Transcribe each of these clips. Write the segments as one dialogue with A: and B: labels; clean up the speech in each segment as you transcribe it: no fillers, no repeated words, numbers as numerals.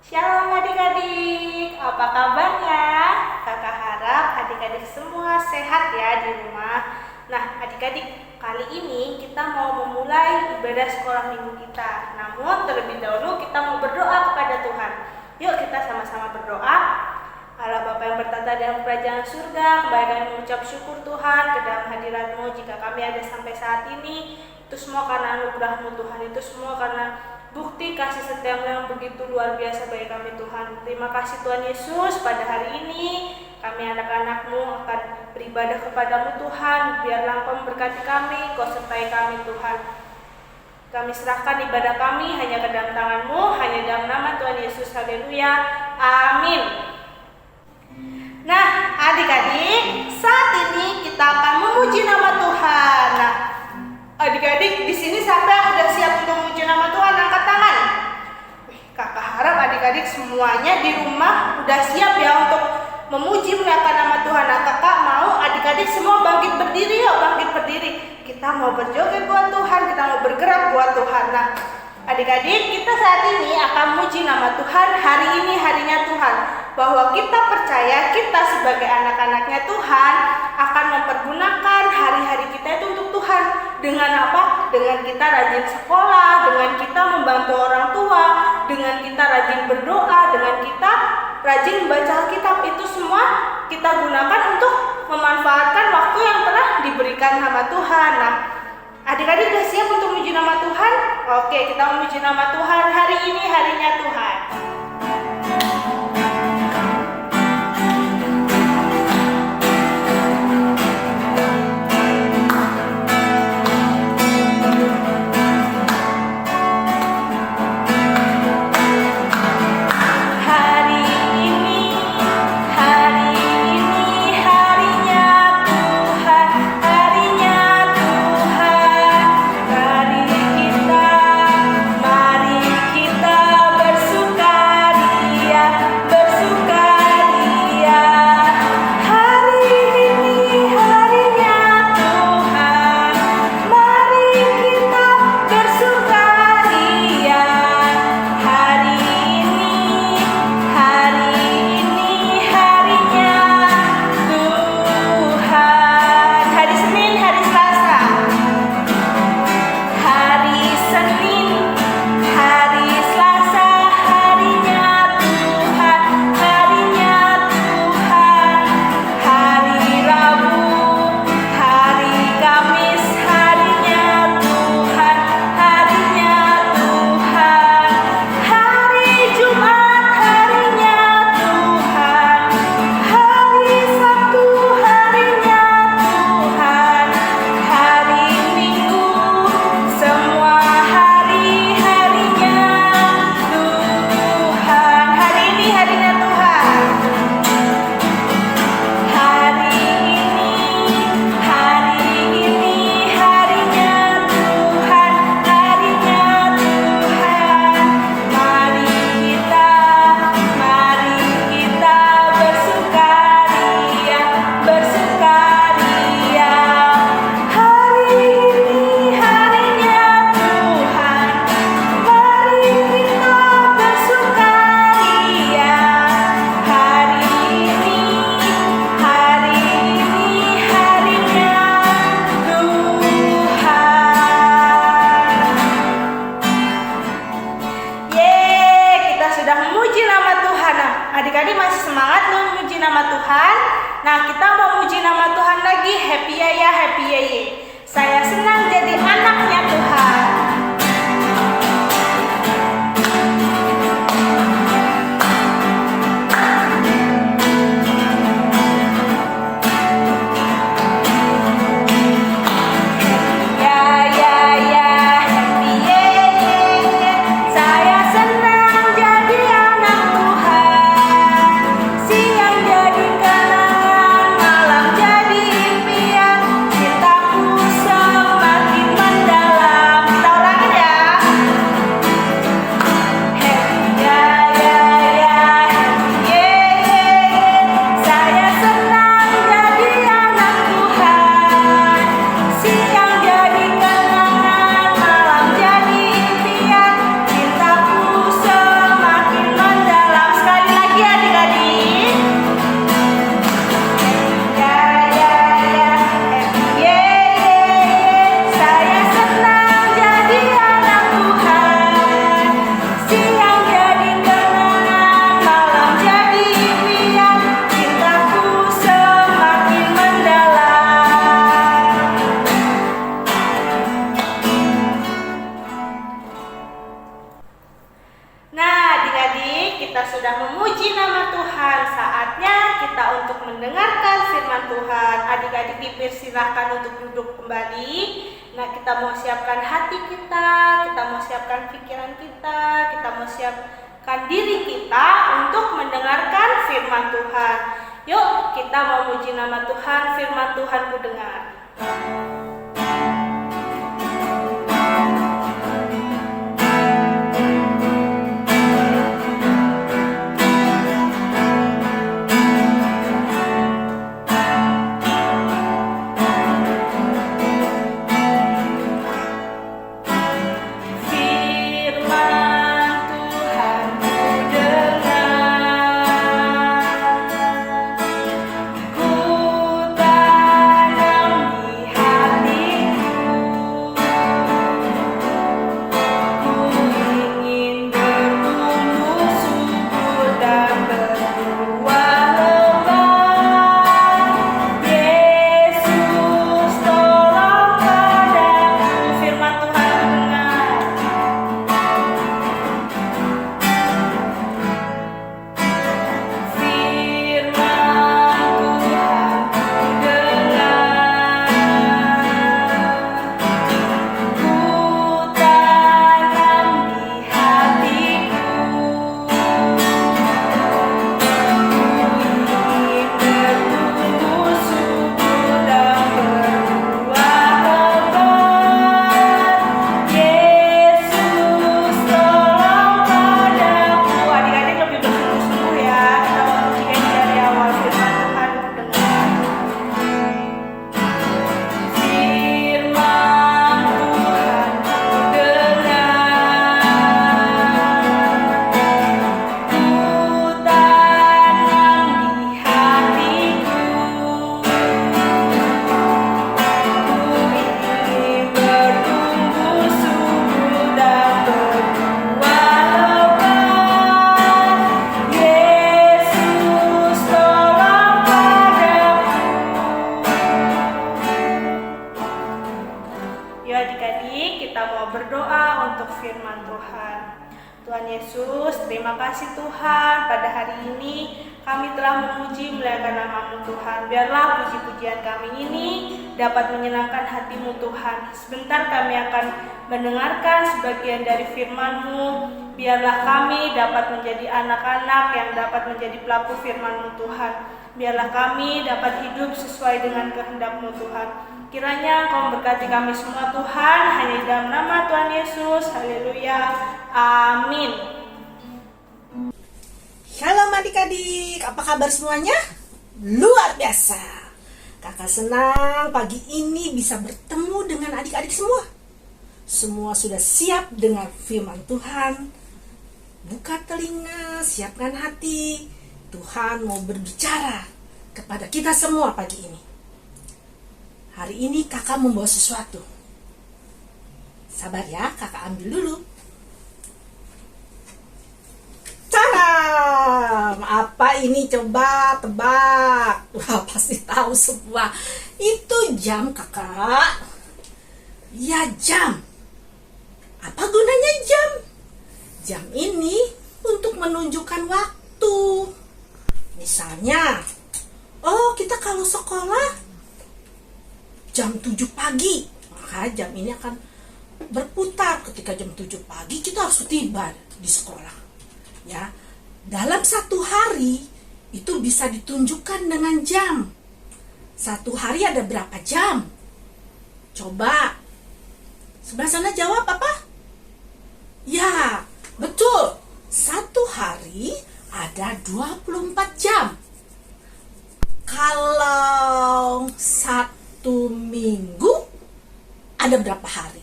A: Shalom adik-adik, apa kabarnya? Kakak harap adik-adik semua sehat ya di rumah. Nah adik-adik, kali ini kita mau memulai ibadah sekolah minggu kita. Namun terlebih dahulu kita mau berdoa kepada Tuhan. Yuk kita sama-sama berdoa. Allah Bapa yang bertata dalam kerajaan surga, kembali kami mengucap syukur Tuhan ke dalam hadirat-Mu. Jika kami ada sampai saat ini, itu semua karena anugerah-Mu Tuhan, itu semua karena bukti kasih setia-Mu yang begitu luar biasa bagi kami Tuhan. Terima kasih Tuhan Yesus, pada hari ini kami anak-anak-Mu akan beribadah kepada-Mu Tuhan. Biarlah Engkau memberkati kami, Kau sertai kami Tuhan. Kami serahkan ibadah kami hanya ke dalam tangan-Mu, hanya dalam nama Tuhan Yesus. Haleluya, amin. Nah adik-adik, saat ini kita akan memuji nama Tuhan. Nah adik-adik, di sini siapa yang udah siap untuk memuji nama Tuhan? Angkat tangan. Kakak harap adik-adik semuanya di rumah udah siap ya untuk memuji memuliakan nama Tuhan. Nah kakak mau adik-adik semua bangkit berdiri yuk, bangkit berdiri. Kita mau berjoget buat Tuhan, kita mau bergerak buat Tuhan. Nah adik-adik, kita saat ini akan memuji nama Tuhan. Hari ini harinya Tuhan, bahwa kita percaya kita sebagai anak-anaknya Tuhan akan mempergunakan hari-hari kita itu untuk Tuhan. Dengan apa? Dengan kita rajin sekolah, dengan kita membantu orang tua, dengan kita rajin berdoa, dengan kita rajin membaca Alkitab. Itu semua kita gunakan untuk memanfaatkan waktu yang telah diberikan sama Tuhan. Nah adik-adik sudah siap untuk memuji nama Tuhan? Oke, kita memuji nama Tuhan. Hari ini harinya Tuhan. Adik-adik masih semangat memuji nama Tuhan? Nah kita mau memuji nama Tuhan lagi. Happy ya, happy ya. Saya senang jadi anaknya Tuhan.
B: Makin mendalam.
A: kita sudah memuji nama Tuhan. Saatnya kita untuk mendengarkan firman Tuhan. Adik-adik dipersilahkan untuk duduk kembali. Nah, kita mau siapkan hati kita mau siapkan pikiran kita mau siapkan diri kita untuk mendengarkan firman Tuhan. Yuk, kita mau muji nama Tuhan, firman Tuhan ku dengar. Tuhan Yesus, terima kasih Tuhan, pada hari ini kami telah memuji memuliakan nama-Mu Tuhan. Biarlah puji-pujian kami ini dapat menyenangkan hati-Mu Tuhan. Sebentar kami akan mendengarkan sebagian dari firman-Mu. Biarlah kami dapat menjadi anak-anak yang dapat menjadi pelaku firman-Mu Tuhan. Biarlah kami dapat hidup sesuai dengan kehendak-Mu Tuhan. Kiranya Engkau memberkati kami semua Tuhan, hanya di dalam nama Tuhan Yesus. Haleluya. Amin.
B: Shalom adik-adik, apa kabar semuanya? Luar biasa. Kakak senang pagi ini bisa bertemu dengan adik-adik semua. Semua sudah siap dengar firman Tuhan. Buka telinga, siapkan hati. Tuhan mau berbicara kepada kita semua pagi ini. Hari ini kakak membawa sesuatu. Sabar ya, kakak ambil dulu. Taram! Apa ini? Coba tebak. Wah, pasti tahu semua. Itu jam kakak. Ya, jam. Apa gunanya jam? Jam ini untuk menunjukkan waktu. Misalnya, kita kalau sekolah jam 7 pagi, maka jam ini akan berputar. Ketika jam 7 pagi kita harus tiba di sekolah. Ya, dalam satu hari itu bisa ditunjukkan dengan jam. Satu hari ada berapa jam? Coba sebelah sana jawab apa? Ya, betul. Satu hari ada 24 jam. Kalau satu minggu ada berapa hari?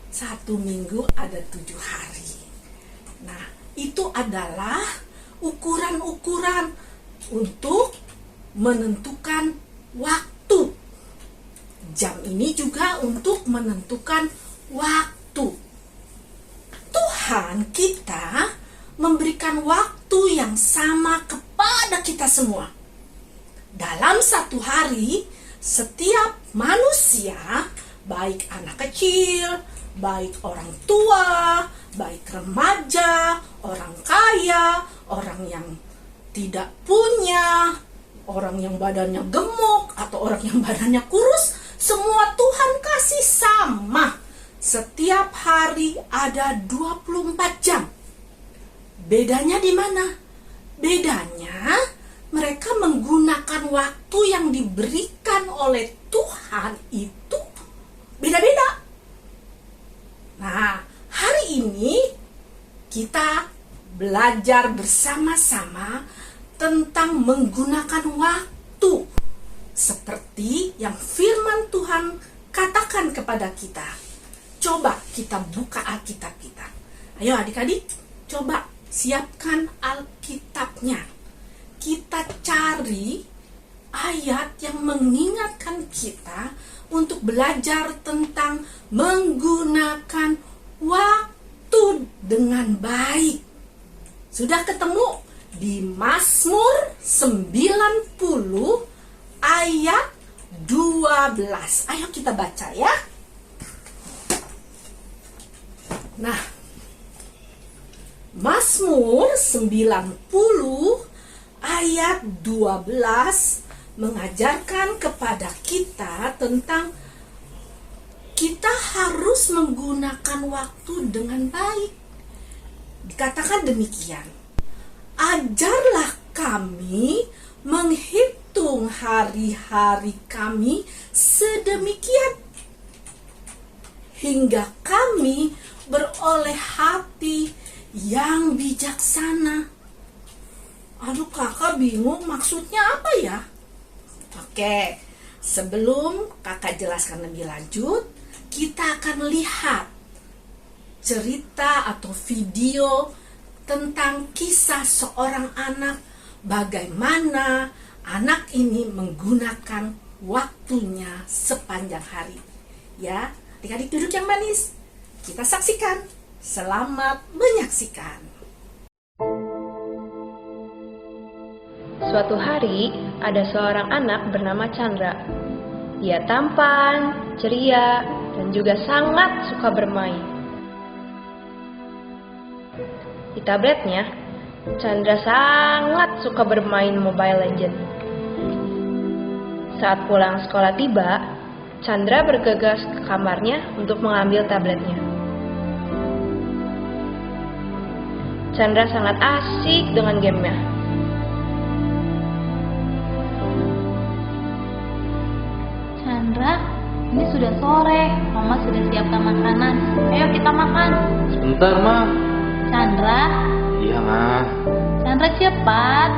B: Satu minggu ada 7 hari. Nah, itu adalah ukuran-ukuran untuk menentukan waktu. Jam ini juga untuk menentukan waktu. Tuhan kita memberikan waktu yang sama kepada kita semua. Dalam satu hari, setiap manusia, baik anak kecil, baik orang tua, baik remaja, orang kaya, orang yang tidak punya, orang yang badannya gemuk atau orang yang badannya kurus, semua Tuhan kasih sama. Setiap hari ada 24 jam. Bedanya di mana? Bedanya mereka menggunakan waktu yang diberikan oleh Tuhan itu beda-beda. Nah, hari ini kita belajar bersama-sama tentang menggunakan waktu seperti yang firman Tuhan katakan kepada kita. Coba kita buka Alkitab kita. Ayo adik-adik, coba siapkan Alkitabnya. Kita cari ayat yang mengingatkan kita untuk belajar tentang menggunakan waktu dengan baik. Sudah ketemu di Mazmur 90 ayat 12. Ayo kita baca ya. Nah, Mazmur 90 ayat 12 mengajarkan kepada kita tentang kita harus menggunakan waktu dengan baik. Dikatakan demikian, ajarlah kami menghitung hari-hari kami sedemikian, hingga kami beroleh hati yang bijaksana. Aduh, kakak bingung maksudnya apa ya? Oke, sebelum kakak jelaskan lebih lanjut, kita akan lihat cerita atau video tentang kisah seorang anak, bagaimana anak ini menggunakan waktunya sepanjang hari. Ya, adik-adik duduk yang manis. Kita saksikan. Selamat menyaksikan.
C: Suatu hari, ada seorang anak bernama Chandra. Dia tampan, ceria, dan juga sangat suka bermain. Di tabletnya, Chandra sangat suka bermain Mobile Legends. Saat pulang sekolah tiba, Chandra bergegas ke kamarnya untuk mengambil tabletnya. Chandra sangat asik dengan gamenya.
D: Chandra, ini sudah sore. Mama sudah siapkan makanan. Ayo kita makan.
E: Sebentar, Ma.
D: Chandra.
E: Iya, Ma.
D: Chandra cepat.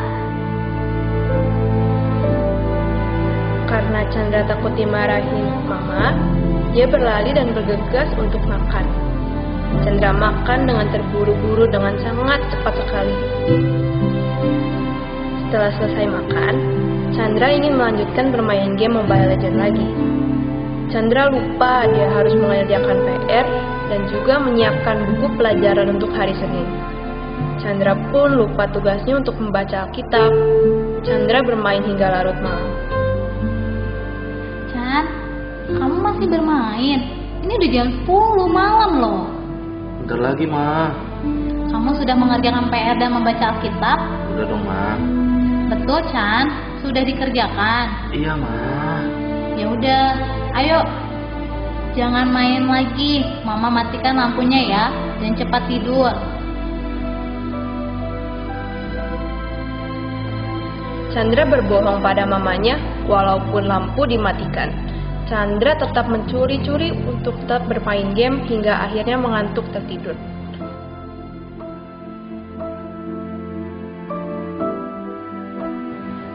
C: Karena Chandra takut dimarahin Mama, dia berlari dan bergegas untuk makan. Chandra makan dengan terburu-buru dengan sangat cepat sekali. Setelah selesai makan, Chandra ingin melanjutkan bermain game Mobile Legends lagi. Chandra lupa dia harus mengerjakan PR dan juga menyiapkan buku pelajaran untuk hari Senin. Chandra pun lupa tugasnya untuk membaca Alkitab. Chandra bermain hingga larut malam.
D: Chan, kamu masih bermain? Ini udah jam 10 malam loh.
E: Bentar lagi, Ma.
D: Kamu sudah mengerjakan PR dan membaca Alkitab?
E: Udah dong, Ma.
D: Betul, Chan. Sudah dikerjakan.
E: Iya, Ma.
D: Ya udah, ayo. Jangan main lagi. Mama matikan lampunya ya, dan cepat tidur.
C: Chandra berbohong pada mamanya walaupun lampu dimatikan. Chandra tetap mencuri-curi untuk tetap bermain game hingga akhirnya mengantuk tertidur.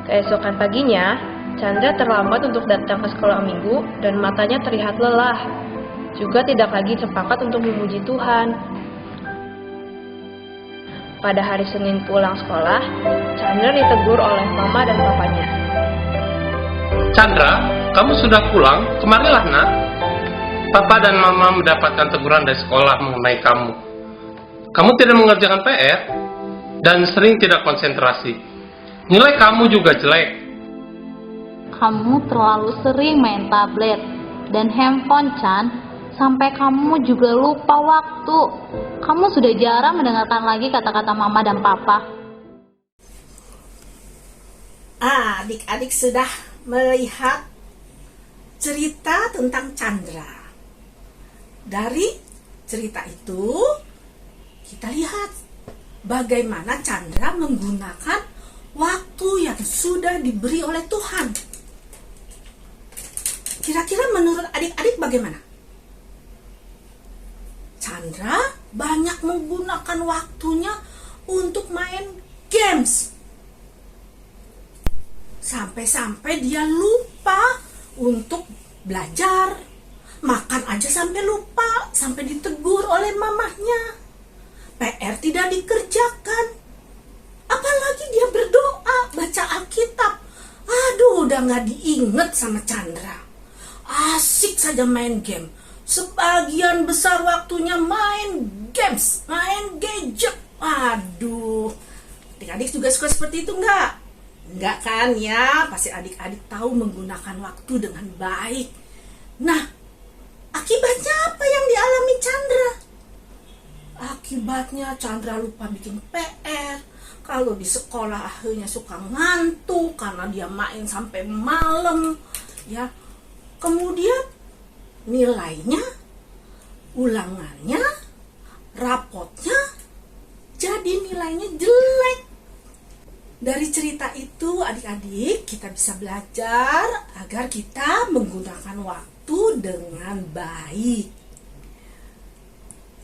C: Keesokan paginya, Chandra terlambat untuk datang ke sekolah minggu dan matanya terlihat lelah. Juga tidak lagi sepakat untuk memuji Tuhan. Pada hari Senin pulang sekolah, Chandra ditegur oleh mama dan papanya.
F: Chandra, kamu sudah pulang? Kemarilah, nak. Papa dan mama mendapatkan teguran dari sekolah mengenai kamu. Kamu tidak mengerjakan PR dan sering tidak konsentrasi. Nilai kamu juga jelek.
D: Kamu terlalu sering main tablet dan handphone, Chan. sampai kamu juga lupa waktu. Kamu sudah jarang mendengarkan lagi kata-kata mama dan papa.
B: Adik-adik sudah melihat cerita tentang Chandra. Dari cerita itu kita lihat bagaimana Chandra menggunakan waktu yang sudah diberi oleh Tuhan. Kira-kira menurut adik-adik bagaimana? Chandra banyak menggunakan waktunya untuk main games. Sampai-sampai dia lupa untuk belajar. Makan aja sampai lupa, sampai ditegur oleh mamahnya. PR tidak dikerjakan. Apalagi dia berdoa, baca Alkitab. Aduh, udah gak diinget sama Chandra. Asik saja main game. Sebagian besar waktunya main games, main gadget. Aduh, adik-adik juga suka seperti itu enggak? Enggak kan ya? Pasti adik-adik tahu menggunakan waktu dengan baik. Nah, akibatnya apa yang dialami Chandra? Akibatnya Chandra lupa bikin PR. Kalau di sekolah akhirnya suka ngantuk karena dia main sampai malam. Ya, kemudian nilainya, ulangannya, rapotnya jadi nilainya jelek. Dari cerita itu adik-adik kita bisa belajar agar kita menggunakan waktu dengan baik.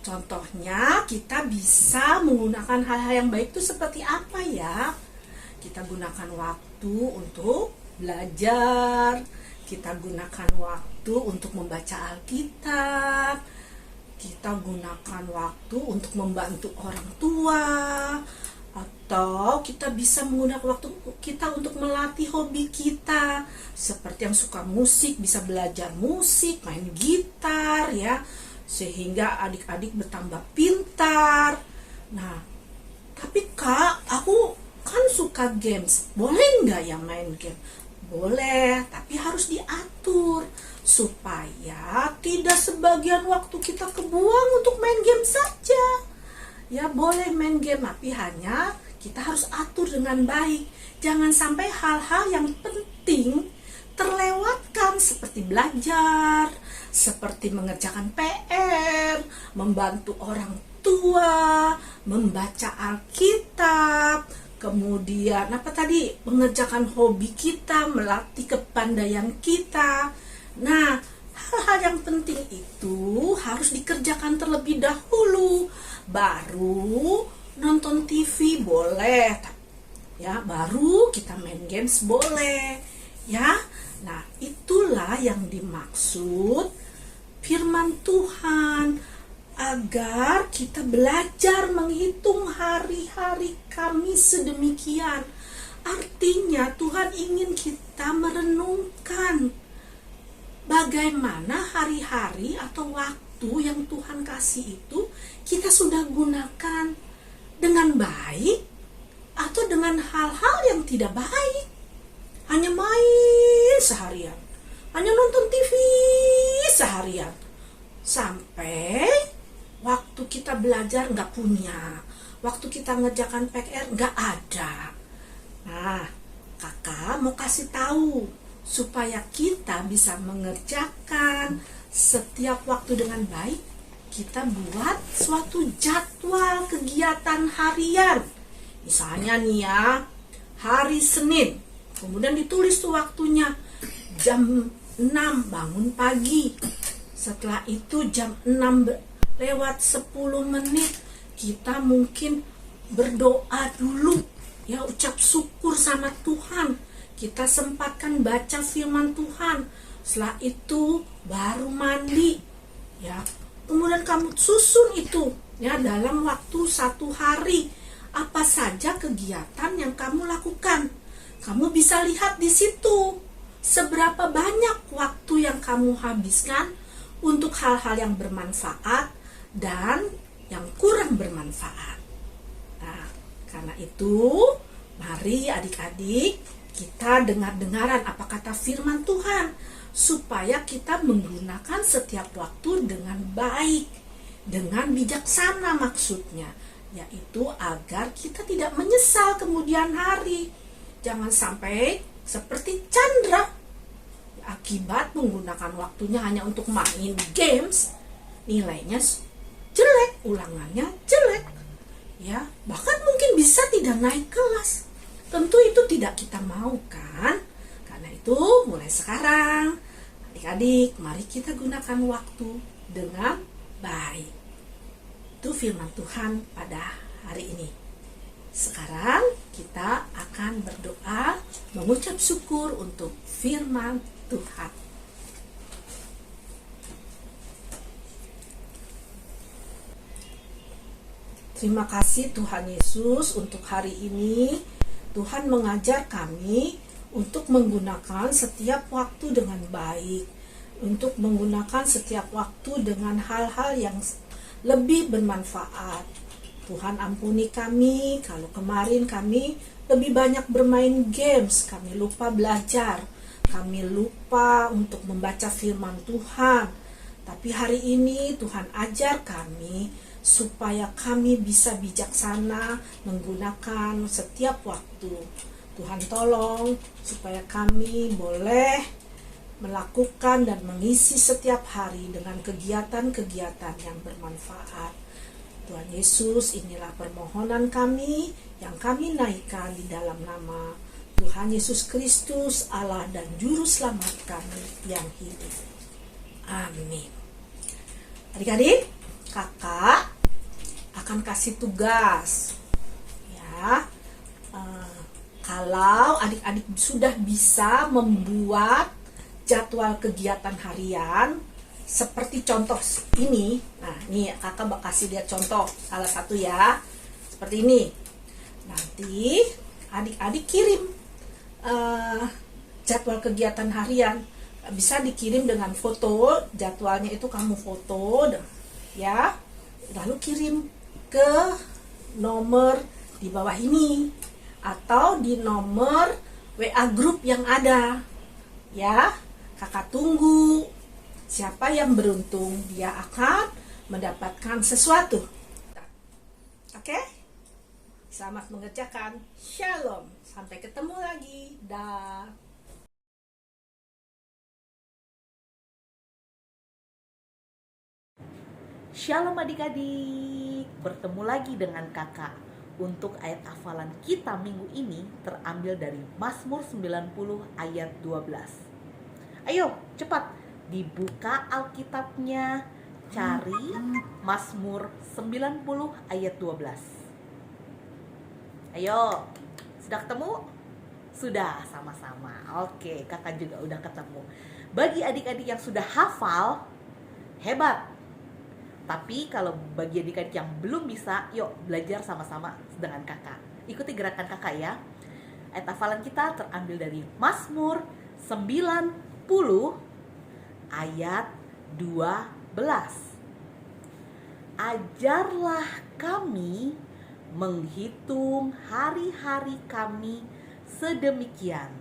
B: Contohnya kita bisa menggunakan hal-hal yang baik itu seperti apa ya? Kita gunakan waktu untuk belajar, kita gunakan waktu untuk membaca Alkitab, kita gunakan waktu untuk membantu orang tua, atau kita bisa menggunakan waktu kita untuk melatih hobi kita. Seperti yang suka musik bisa belajar musik, main gitar ya, sehingga adik-adik bertambah pintar. Nah, tapi Kak, aku kan suka games, boleh nggak ya main game? Boleh, tapi harus diatur supaya tidak sebagian waktu kita kebuang untuk main game saja. Ya boleh main game, tapi hanya kita harus atur dengan baik. Jangan sampai hal-hal yang penting terlewatkan seperti belajar, seperti mengerjakan PR, membantu orang tua, membaca Alkitab, kemudian mengerjakan hobi kita, melatih kepandaian kita. Nah, hal-hal yang penting itu harus dikerjakan terlebih dahulu. Baru nonton TV boleh, ya, baru kita main games boleh, ya. Nah, itulah yang dimaksud firman Tuhan, agar kita belajar menghitung hari-hari kami sedemikian. Artinya Tuhan ingin kita merenungkan bagaimana hari-hari atau waktu yang Tuhan kasih itu kita sudah gunakan dengan baik atau dengan hal-hal yang tidak baik. Hanya main seharian, hanya nonton TV seharian, sampai waktu kita belajar nggak punya, waktu kita ngerjakan PR nggak ada. Nah, kakak mau kasih tahu supaya kita bisa mengerjakan setiap waktu dengan baik. Kita buat suatu jadwal kegiatan harian. Misalnya nih ya, hari Senin, kemudian ditulis tuh waktunya, jam 6 bangun pagi. Setelah itu jam 6 lewat 10 menit kita mungkin berdoa dulu, ya, ucap syukur sama Tuhan. Kita sempatkan baca firman Tuhan. Setelah itu baru mandi, ya. Kemudian kamu susun itu, ya, dalam waktu 1 hari apa saja kegiatan yang kamu lakukan. Kamu bisa lihat di situ seberapa banyak waktu yang kamu habiskan untuk hal-hal yang bermanfaat dan yang kurang bermanfaat. Nah, karena itu mari adik-adik kita dengar-dengaran apa kata firman Tuhan, supaya kita menggunakan setiap waktu dengan baik, dengan bijaksana maksudnya, yaitu agar kita tidak menyesal kemudian hari. Jangan sampai seperti Chandra, akibat menggunakan waktunya hanya untuk main games, nilainya jelek, ulangannya jelek, ya bahkan mungkin bisa tidak naik kelas. Tentu itu tidak kita mau kan. Karena itu mulai sekarang adik-adik, mari kita gunakan waktu dengan baik. Itu firman Tuhan pada hari ini. Sekarang kita akan berdoa mengucap syukur untuk firman Tuhan. Terima kasih Tuhan Yesus untuk hari ini. Tuhan mengajar kami untuk menggunakan setiap waktu dengan baik, untuk menggunakan setiap waktu dengan hal-hal yang lebih bermanfaat. Tuhan ampuni kami kalau kemarin kami lebih banyak bermain games, kami lupa belajar, kami lupa untuk membaca firman Tuhan. Tapi hari ini Tuhan ajar kami supaya kami bisa bijaksana menggunakan setiap waktu. Tuhan tolong supaya kami boleh melakukan dan mengisi setiap hari dengan kegiatan-kegiatan yang bermanfaat. Tuhan Yesus, inilah permohonan kami yang kami naikkan di dalam nama Tuhan Yesus Kristus, Allah dan Juru Selamat kami yang hidup. Amin. Adik-adik, kakak akan kasih tugas ya. Kalau adik-adik sudah bisa membuat jadwal kegiatan harian seperti contoh ini, nah ini kakak bakal kasih lihat contoh salah satu ya, seperti ini. Nanti adik-adik kirim jadwal kegiatan harian, bisa dikirim dengan foto, jadwalnya itu kamu foto ya, lalu kirim ke nomor di bawah ini atau di nomor WA grup yang ada ya. Kakak tunggu, siapa yang beruntung dia akan mendapatkan sesuatu. Oke? Selamat mengerjakan. Shalom. Sampai ketemu lagi. Dah.
G: Shalom adik-adik, bertemu lagi dengan kakak. Untuk ayat hafalan kita minggu ini terambil dari Mazmur 90 ayat 12. Ayo cepat dibuka Alkitabnya, cari Mazmur 90 ayat 12. Ayo, sudah ketemu? Sudah sama-sama. Oke, kakak juga udah ketemu. Bagi adik-adik yang sudah hafal, hebat. Tapi kalau bagi adik-adik yang belum bisa, yuk belajar sama-sama dengan kakak. Ikuti gerakan kakak ya. Ayat hafalan kita terambil dari Mazmur 90 ayat 12. Ajarlah kami menghitung hari-hari kami sedemikian,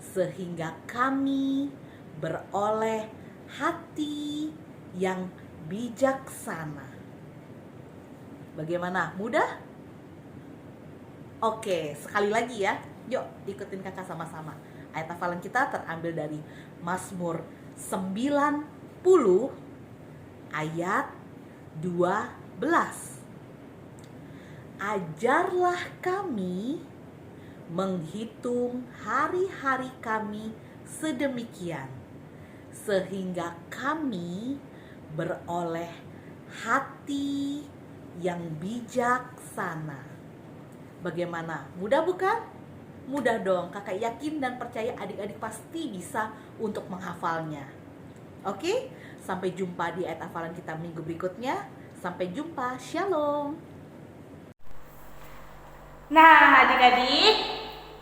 G: sehingga kami beroleh hati yang bijaksana. Bagaimana? Mudah? Oke, sekali lagi ya. Yuk, ikutin kakak sama-sama. Ayat hafalan kita terambil dari Mazmur 90 ayat 12. Ajarlah kami menghitung hari-hari kami sedemikian, sehingga kami beroleh hati yang bijaksana. Bagaimana? Mudah bukan? Mudah dong. Kakak yakin dan percaya adik-adik pasti bisa untuk menghafalnya. Oke? Sampai jumpa di ayat hafalan kita minggu berikutnya. Sampai jumpa. Shalom.
A: Nah adik-adik,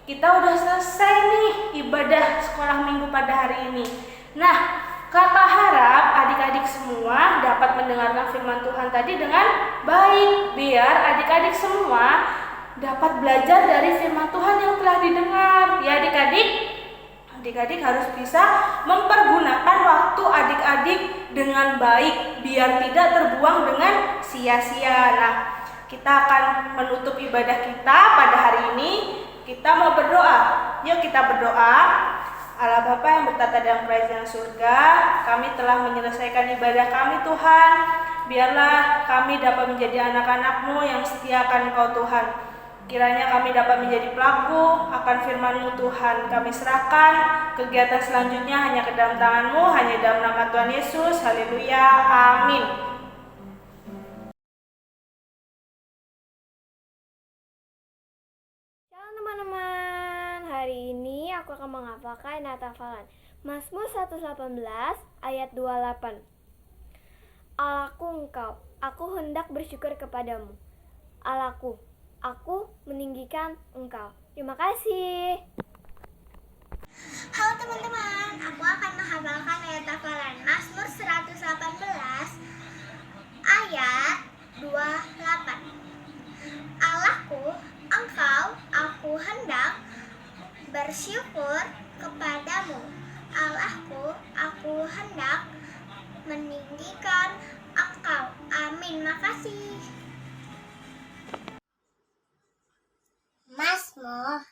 A: kita udah selesai nih ibadah sekolah minggu pada hari ini. Nah, kakak harap adik-adik semua dapat mendengarkan firman Tuhan tadi dengan baik, biar adik-adik semua dapat belajar dari firman Tuhan yang telah didengar. Ya adik-adik harus bisa mempergunakan waktu adik-adik dengan baik biar tidak terbuang dengan sia-sia. Nah, kita akan menutup ibadah kita pada hari ini. Kita mau berdoa. Yuk kita berdoa. Allah Bapa yang bertata dalam kerajaan surga, kami telah menyelesaikan ibadah kami Tuhan. Biarlah kami dapat menjadi anak-anak-Mu yang setia akan Engkau Tuhan. Kiranya kami dapat menjadi pelaku akan firman-Mu Tuhan. Kami serahkan kegiatan selanjutnya hanya ke dalam tangan-Mu, hanya dalam nama Tuhan Yesus. Haleluya. Amin.
H: Shalom teman-teman, hari ini aku akan menghafalkan ayat hafalan Mazmur 118 ayat 28. Allahku Engkau, aku hendak bersyukur kepadamu. Allahku, aku meninggikan Engkau. Terima kasih.
I: Halo teman-teman, aku akan menghafalkan ayat hafalan Mazmur 118 ayat 28. Allahku, Engkau, aku hendak bersyukur kepadamu. Allahku, aku hendak meninggikan Engkau. Amin. Makasih. Mazmur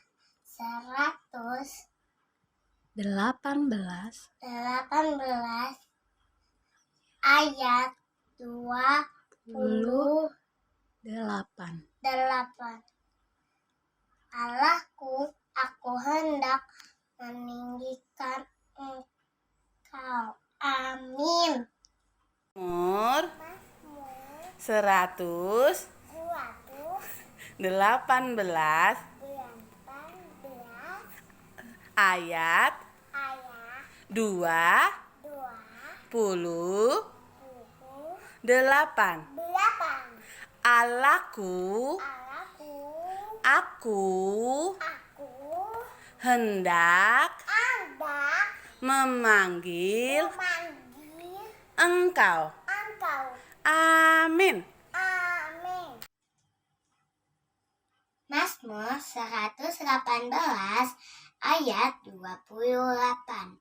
B: 18
I: ayat 28. Allahku, aku hendak meninggikan Engkau. Amin.
G: Mazmur 118 ayat 28. Allahku, aku hendak memanggil Engkau. Amin.
I: Mazmur 118 ayat 28.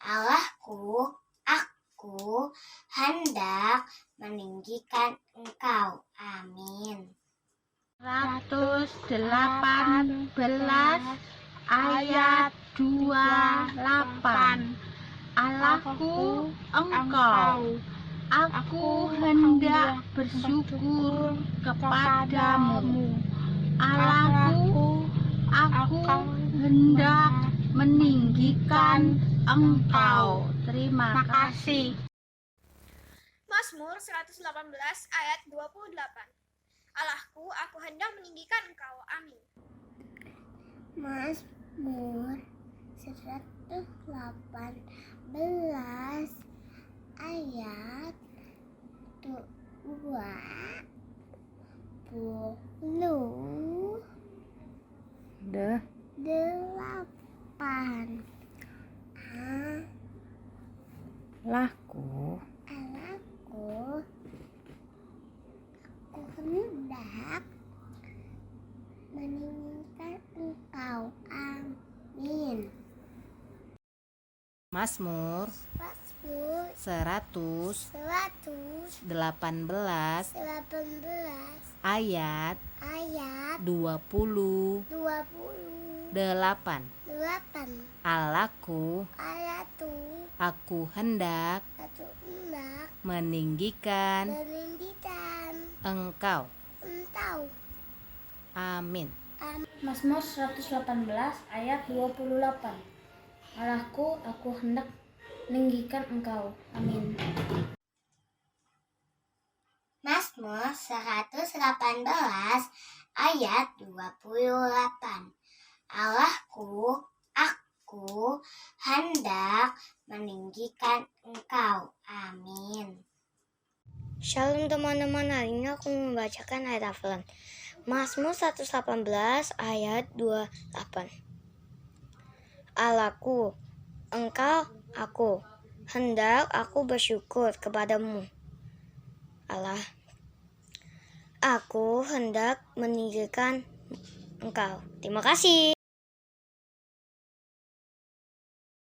I: Allahku, aku hendak meninggikan Engkau. Amin.
D: 118 ayat 28. Allahku, Engkau, aku hendak bersyukur kepadamu. Allahku, aku hendak meninggikan Engkau. Terima kasih.
H: Mazmur 118 ayat 28. Allahku, aku hendak meninggikan Engkau. Amin.
I: Mazmur 118 ayat 28.
G: Allahku,
I: Aku hendak meninggikan Engkau. Amin.
G: Mazmur 118 ayat 28. Allahku, aku hendak meninggikan Engkau. Amin.
H: Mazmur 118 ayat 28. Allahku, aku hendak meninggikan Engkau. Amin.
I: Mazmur 118 ayat 28. Allahku, aku hendak meninggikan Engkau. Amin.
H: Shalom teman-teman, hari ini aku membacakan ayat hafalan Mazmur 118 ayat 28. Allahku, Engkau, aku hendak aku bersyukur kepadamu. Allah, aku hendak meninggikan engkau. Terima kasih.